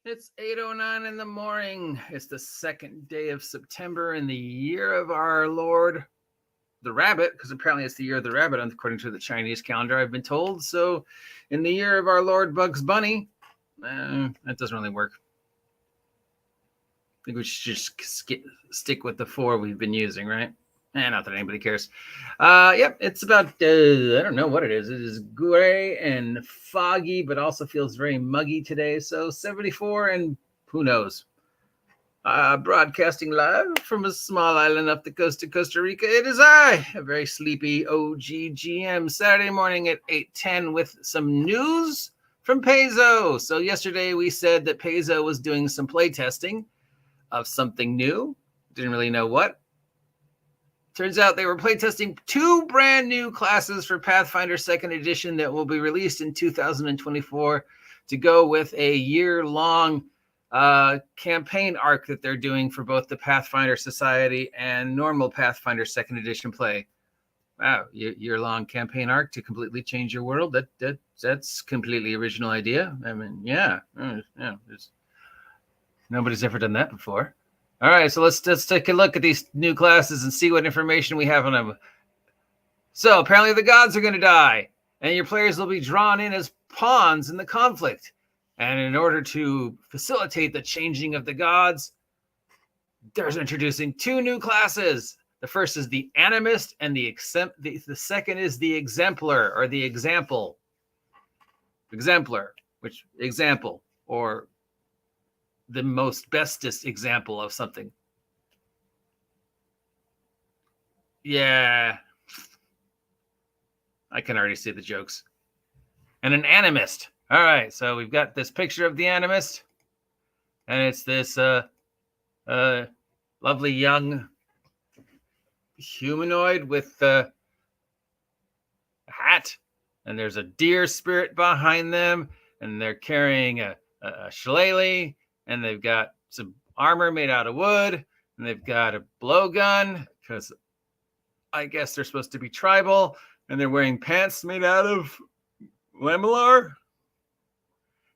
It's 8:09 in the morning. It's the second day of September in the year of our Lord, the rabbit, because apparently it's the year of the rabbit, according to the Chinese calendar, I've been told. So in the year of our Lord Bugs Bunny, that doesn't really work. I think we should just stick with the 4 we've been using, right? Not that anybody cares. Yep, it's about, I don't know what it is. It is gray and foggy, but also feels very muggy today. So 74 and who knows. Broadcasting live from a small island up the coast of Costa Rica. It is I, a very sleepy OGGM, Saturday morning at 8:10 with some news from Paizo. So yesterday we said that Paizo was doing some play testing of something new. Didn't really know what. Turns out they were playtesting 2 brand new classes for Pathfinder 2nd Edition that will be released in 2024 to go with a year-long campaign arc that they're doing for both the Pathfinder Society and normal Pathfinder 2nd Edition play. Wow, year-long campaign arc to completely change your world. That's completely original idea. I mean, yeah, nobody's ever done that before. All right, so let's take a look at these new classes and see what information we have on them. So apparently the gods are going to die, and your players will be drawn in as pawns in the conflict. And in order to facilitate the changing of the gods, there's introducing 2 new classes. The first is the Animist, and the second is the Exemplar, or the Example. Exemplar, which example, or the most bestest example of something. Yeah. I can already see the jokes. And an Animist. All right, so we've got this picture of the Animist. And it's this lovely young humanoid with a hat. And there's a deer spirit behind them. And they're carrying a shillelagh. And they've got some armor made out of wood, and they've got a blowgun, because I guess they're supposed to be tribal, and they're wearing pants made out of lamellar,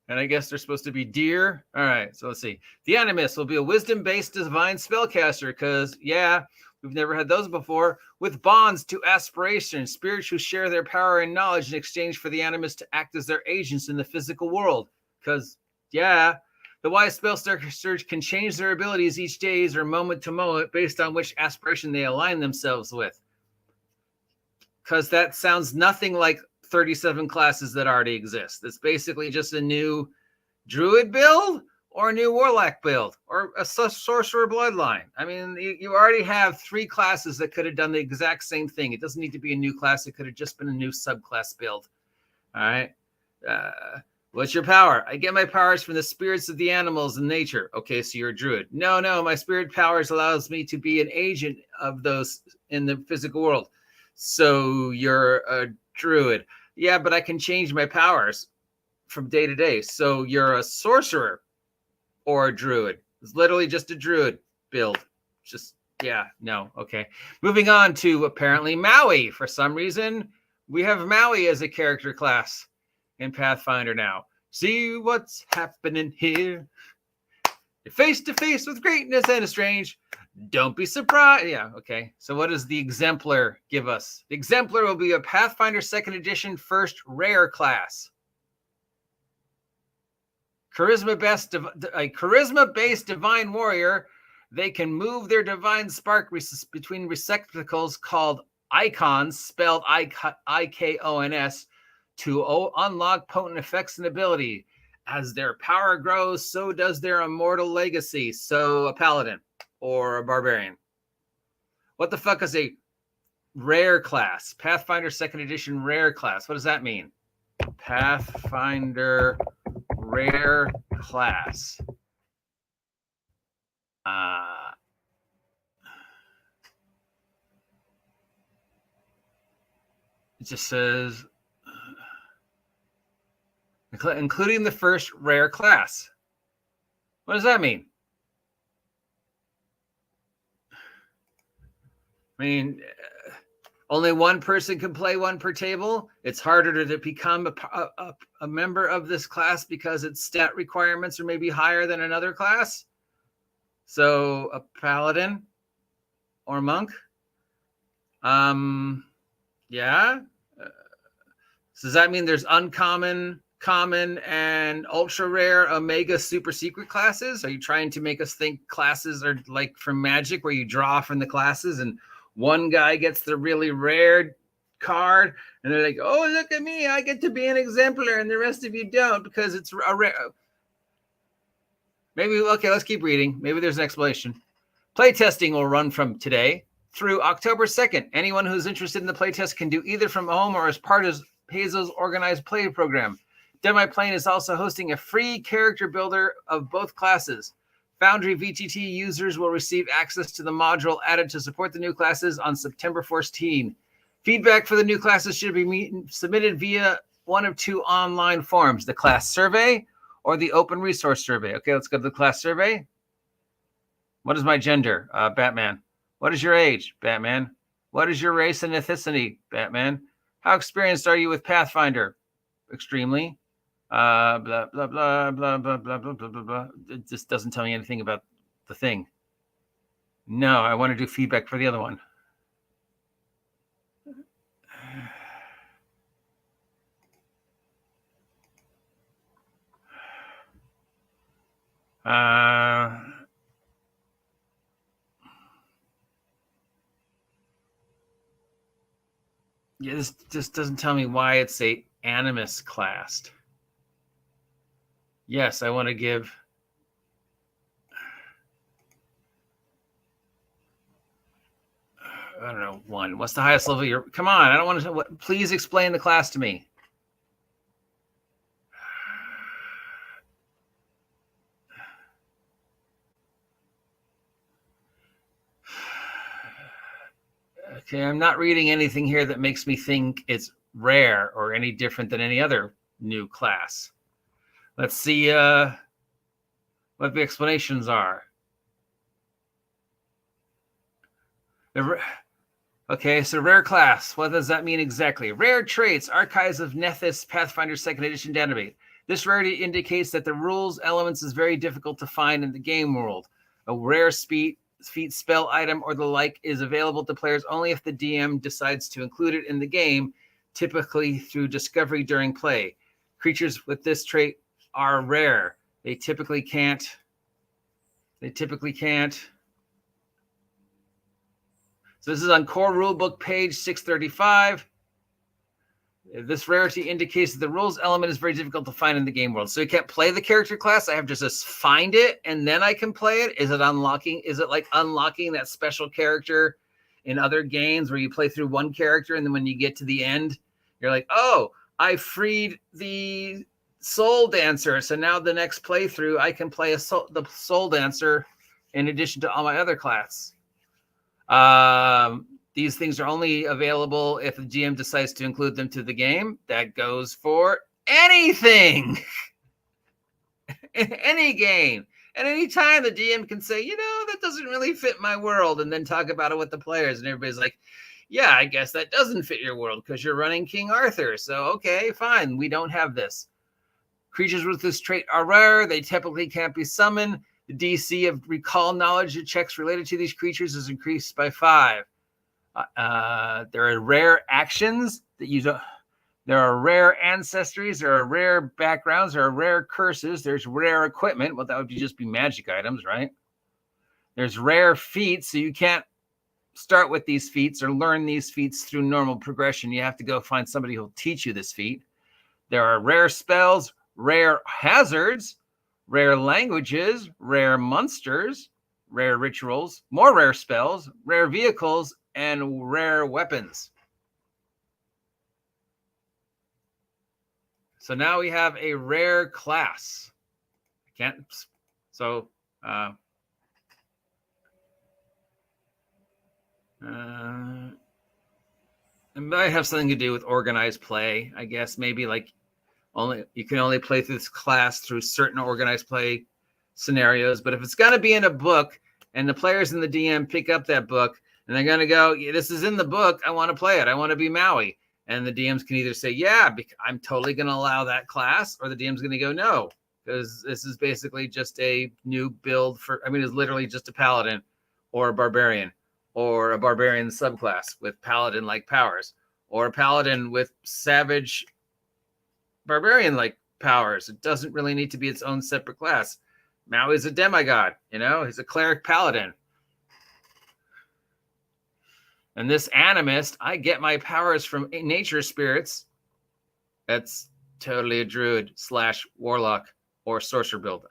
and I guess they're supposed to be deer. All right, so let's see. The Animist will be a wisdom-based divine spellcaster, because, yeah, we've never had those before, with bonds to aspiration, spirits who share their power and knowledge in exchange for the Animist to act as their agents in the physical world, because, yeah, the wise spellcaster can change their abilities each day or moment to moment based on which aspiration they align themselves with. Because that sounds nothing like 37 classes that already exist. It's basically just a new druid build or a new warlock build or a sorcerer bloodline. I mean, you already have 3 classes that could have done the exact same thing. It doesn't need to be a new class. It could have just been a new subclass build. All right. What's your power? I get my powers from the spirits of the animals in nature. Okay, so you're a druid. No, my spirit powers allows me to be an agent of those in the physical world. So you're a druid. Yeah, but I can change my powers from day to day. So you're a sorcerer or a druid. It's literally just a druid build. Just, yeah, no, okay. Moving on to apparently Maui. For some reason, we have Maui as a character class in Pathfinder now. See what's happening here. You're face to face with greatness and a strange. Don't be surprised. Yeah, okay. So what does the Exemplar give us? The Exemplar will be a Pathfinder 2nd Edition first rare class. Charisma-based divine warrior. They can move their divine spark between receptacles called icons, spelled IKONS, to unlock potent effects and ability. As their power grows, so does their immortal legacy. So a paladin or a barbarian. What the fuck is a rare class? Pathfinder 2nd Edition rare class. What does that mean? Pathfinder rare class. It just says, including the first rare class. What does that mean? I mean, Only one person can play one per table. It's harder to become a member of this class because its stat requirements are maybe higher than another class. So a paladin or monk. Yeah. So does that mean there's uncommon, common, and ultra rare omega super secret classes? Are you trying to make us think classes are like from Magic where you draw from the classes and one guy gets the really rare card and they're like, oh, look at me, I get to be an exemplar and the rest of you don't because it's a rare. Maybe, okay, let's keep reading. Maybe there's an explanation. Playtesting will run from today through October 2nd. Anyone who's interested in the playtest can do either from home or as part of Paizo's organized play program. Demiplane is also hosting a free character builder of both classes. Foundry VTT users will receive access to the module added to support the new classes on September 14. Feedback for the new classes should be submitted via one of two online forms, the class survey or the open resource survey. Okay, let's go to the class survey. What is my gender? Batman. What is your age? Batman. What is your race and ethnicity? Batman. How experienced are you with Pathfinder? Extremely. Blah, blah, blah, blah, blah, blah, blah, blah, blah, blah. It just doesn't tell me anything about the thing. No, I want to do feedback for the other one. Yeah, this just doesn't tell me why it's a animus classed. Yes, I want to give. I don't know, 1. What's the highest level you're? Come on, I don't want to. Please explain the class to me. Okay, I'm not reading anything here that makes me think it's rare or any different than any other new class. Let's see what the explanations are. Okay, so rare class. What does that mean exactly? Rare traits, Archives of Nethys, Pathfinder 2nd Edition database. This rarity indicates that the rules elements is very difficult to find in the game world. A rare feat, spell item, or the like is available to players only if the DM decides to include it in the game, typically through discovery during play. Creatures with this trait are rare. They typically can't. So this is on core rulebook page 635. This rarity indicates that the rules element is very difficult to find in the game world. So you can't play the character class. I have to just find it and then I can play it. Is it unlocking? Is it like unlocking that special character in other games where you play through one character and then when you get to the end, you're like, oh, I freed the soul dancer. So now the next playthrough, I can play the soul dancer in addition to all my other class. These things are only available if the GM decides to include them to the game. That goes for anything. Any game. At any time, the DM can say, that doesn't really fit my world, and then talk about it with the players. And everybody's like, yeah, I guess that doesn't fit your world because you're running King Arthur. So, okay, fine. We don't have this. Creatures with this trait are rare. They typically can't be summoned. The DC of recall knowledge checks related to these creatures is increased by 5. There are rare actions that you don't. There are rare ancestries. There are rare backgrounds. There are rare curses. There's rare equipment. Well, that would just be magic items, right? There's rare feats, so you can't start with these feats or learn these feats through normal progression. You have to go find somebody who'll teach you this feat. There are rare spells, rare hazards, rare languages, rare monsters, rare rituals, more rare spells, rare vehicles, and rare weapons. So now we have a rare class. It might have something to do with organized play, I guess. Maybe like you can only play through this class through certain organized play scenarios. But if it's going to be in a book and the players and the DM pick up that book, And they're going to go, yeah, this is in the book. I want to play it. I want to be Maui. And the DMs can either say, yeah, I'm totally going to allow that class, or the DM's going to go, no, because this is basically just a new build it's literally just a paladin or a barbarian subclass with paladin-like powers, or a paladin with savage barbarian-like powers. It doesn't really need to be its own separate class. Maui's a demigod, he's a cleric paladin. And this animist, I get my powers from nature spirits. That's totally a druid / warlock or sorcerer build.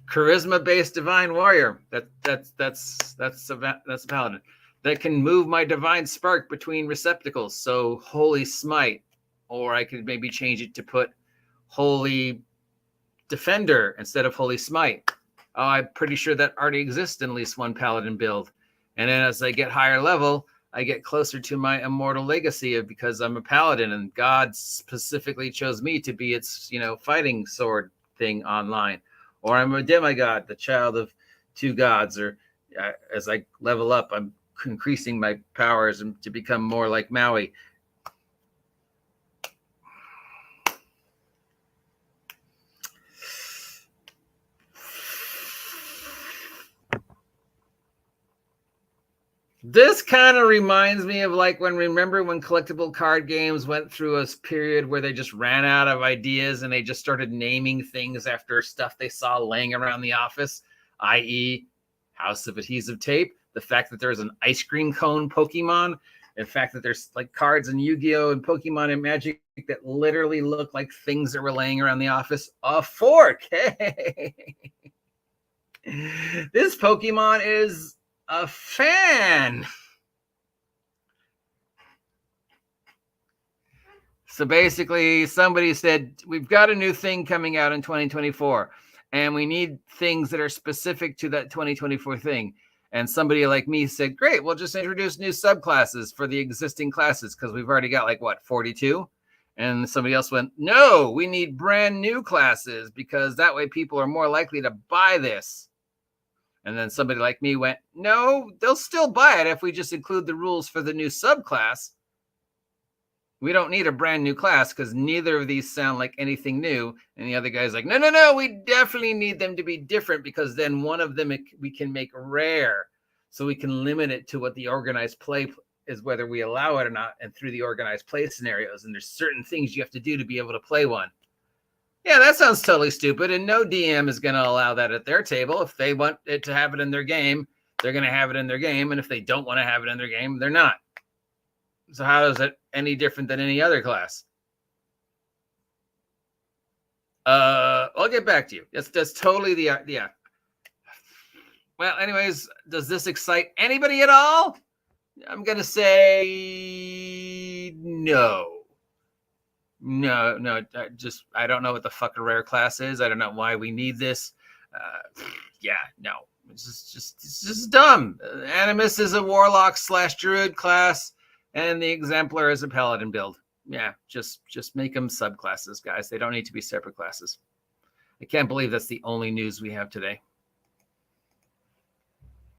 Charisma-based divine warrior. That's a paladin. That can move my divine spark between receptacles. So holy smite, or I could maybe change it to put holy defender instead of holy smite. Oh, I'm pretty sure that already exists in at least one paladin build. And then as I get higher level, I get closer to my immortal legacy because I'm a paladin and God specifically chose me to be its, fighting sword thing online. Or I'm a demigod, the child of two gods. Or as I level up, I'm increasing my powers to become more like Maui. This kind of reminds me of remember when collectible card games went through a period where they just ran out of ideas and they just started naming things after stuff they saw laying around the office, i.e. House of Adhesive Tape, the fact that there's an ice cream cone Pokemon, the fact that there's cards in Yu-Gi-Oh! And Pokemon and Magic that literally look like things that were laying around the office. A fork! Hey! This Pokemon is a fan. So basically, somebody said, we've got a new thing coming out in 2024, and we need things that are specific to that 2024 thing. And somebody like me said, great, we'll just introduce new subclasses for the existing classes because we've already got 42? And somebody else went, no, we need brand new classes because that way people are more likely to buy this. And then somebody like me went, no, they'll still buy it if we just include the rules for the new subclass. We don't need a brand new class because neither of these sound like anything new. And the other guy's like, no, we definitely need them to be different because then one of them we can make rare. So we can limit it to what the organized play is, whether we allow it or not, and through the organized play scenarios. And there's certain things you have to do to be able to play one. Yeah, that sounds totally stupid, and no DM is going to allow that at their table. If they want it to have it in their game, they're going to have it in their game, and if they don't want to have it in their game, they're not. So how is it any different than any other class? I'll get back to you. That's totally yeah. Well, anyways, does this excite anybody at all? I'm going to say no. No, I don't know what the fuck a rare class is. I don't know why we need this. No, it's just dumb. Animus is a warlock / druid class, and the exemplar is a paladin build. Yeah, just make them subclasses, guys. They don't need to be separate classes. I can't believe that's the only news we have today.